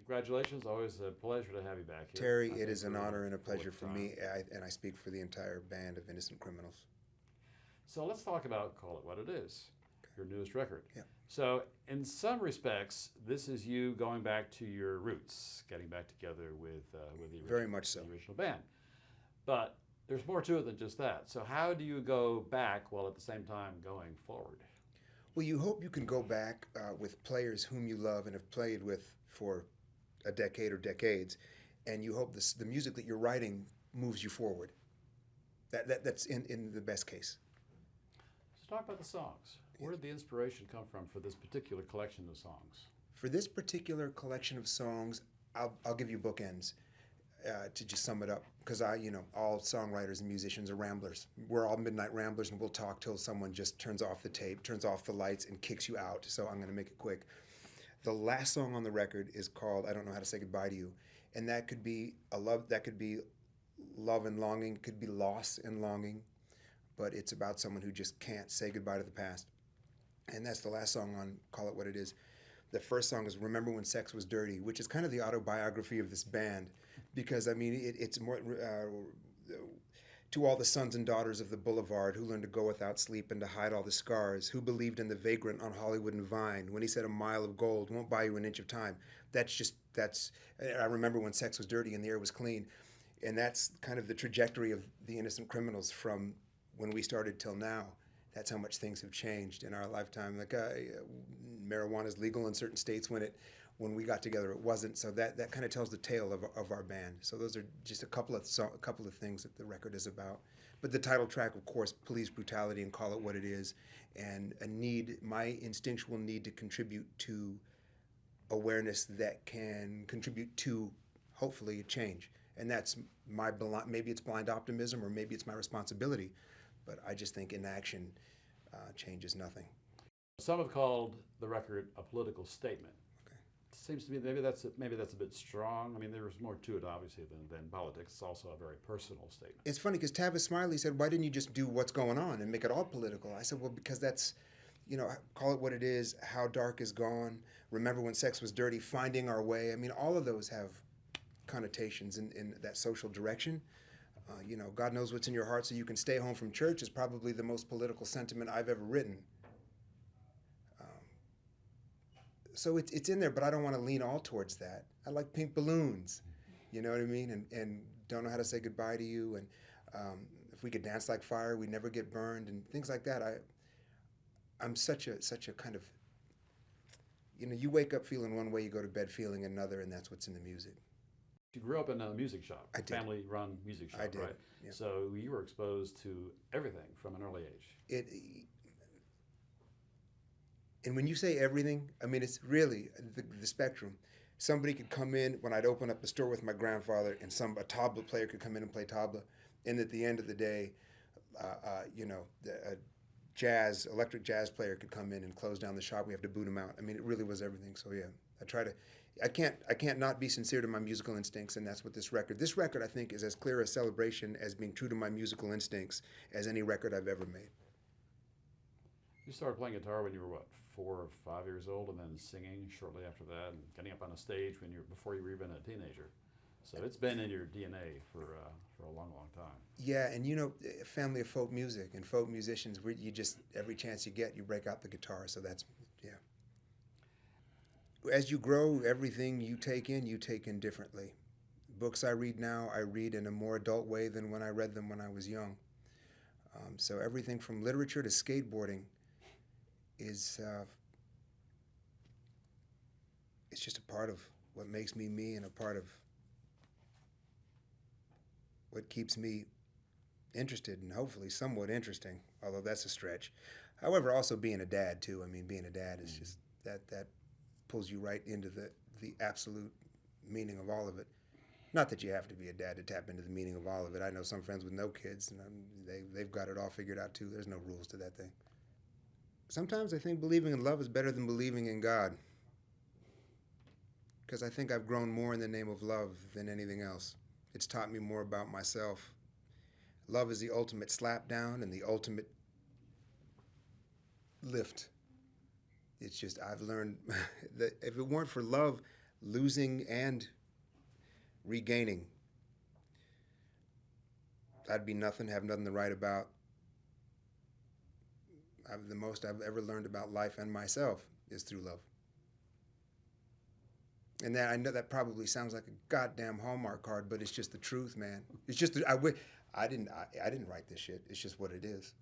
Congratulations. Always a pleasure to have you back here. Terry, I it think is an for the honor and a pleasure fourth for time. me, and I speak for the entire band of Innocent Criminals. So let's talk about Call It What It Is, your newest record. Yeah. So, in some respects, this is you going back to your roots, getting back together with Very much so. the original band. But there's more to it than just that. So, how do you go back while at the same time going forward? Well, you hope you can go back with players whom you love and have played with for a decade or decades, and you hope the music that you're writing moves you forward. That's in the best case. Let's talk about the songs. Where did the inspiration come from for this particular collection of songs? For this particular collection of songs, I'll give you bookends to just sum it up, because all songwriters and musicians are ramblers. We're all midnight ramblers, and we'll talk till someone just turns off the tape, turns off the lights, and kicks you out. So I'm going to make it quick. The last song on the record is called "I Don't Know How to Say Goodbye to You," and that could be love and longing, it could be loss and longing, but it's about someone who just can't say goodbye to the past. And that's the last song on Call It What It Is. The first song is "Remember When Sex Was Dirty," which is kind of the autobiography of this band, because it's more to all the sons and daughters of the boulevard who learned to go without sleep and to hide all the scars, who believed in the vagrant on Hollywood and Vine when he said a mile of gold won't buy you an inch of time. I remember when sex was dirty and the air was clean, and that's kind of the trajectory of the Innocent Criminals from when we started till now. That's how much things have changed in our lifetime. Like marijuana is legal in certain states. When we got together, it wasn't. So that kind of tells the tale of our band. So those are just a couple of things that the record is about. But the title track, of course, Police Brutality and Call It What It Is, and my instinctual need to contribute to awareness that can contribute to, hopefully, a change. And that's maybe it's blind optimism, or maybe it's my responsibility. But I just think inaction changes nothing. Some have called the record a political statement. Okay. It seems to me maybe that's a bit strong. I mean, there's more to it, obviously, than politics. It's also a very personal statement. It's funny because Tavis Smiley said, "Why didn't you just do what's going on and make it all political?" I said, "Well, because that's, Call It What It Is, How Dark Is Gone, Remember When Sex Was Dirty, Finding Our Way. I mean, all of those have connotations in that social direction. God knows what's in your heart so you can stay home from church is probably the most political sentiment I've ever written. So it's in there, but I don't want to lean all towards that. I like Pink Balloons, you know what I mean? And Don't Know How to Say Goodbye to You, and If We Could Dance Like Fire, We'd Never Get Burned, and things like that. I'm such a kind of, you wake up feeling one way, you go to bed feeling another, and that's what's in the music. You grew up in a music shop, I did. Family-run music shop, I did, right? yeah. So you were exposed to everything from an early age. And when you say everything, I mean, it's really the spectrum. Somebody could come in when I'd open up a store with my grandfather, and a tabla player could come in and play tabla, and at the end of the day, a electric jazz player could come in and close down the shop. We have to boot him out. I mean, it really was everything. So yeah, I can't not be sincere to my musical instincts, and that's what this record I think is as clear a celebration as being true to my musical instincts as any record I've ever made. You started playing guitar when you were what, 4 or 5 years old, and then singing shortly after that, and getting up on a stage before you were even a teenager. So it's been in your DNA for a long, long time. Yeah, and a family of folk music and folk musicians, you just, every chance you get, you break out the guitar. So that's, yeah. As you grow, everything you take in differently. Books I read now, I read in a more adult way than when I read them when I was young. So everything from literature to skateboarding is it's just a part of what makes me me, and a part of what keeps me interested and hopefully somewhat interesting, although that's a stretch. However, also being a dad too. I mean, being a dad is just that pulls you right into the absolute meaning of all of it. Not that you have to be a dad to tap into the meaning of all of it. I know some friends with no kids, and they've got it all figured out too. There's no rules to that thing. Sometimes I think believing in love is better than believing in God, because I think I've grown more in the name of love than anything else. It's taught me more about myself. Love is the ultimate slap down and the ultimate lift. It's just, I've learned that if it weren't for love, losing and regaining. I'd be nothing, have nothing to write about. The most I've ever learned about life and myself is through love. And that, I know that probably sounds like a goddamn Hallmark card, but it's just the truth, man. It's just I didn't write this shit. It's just what it is.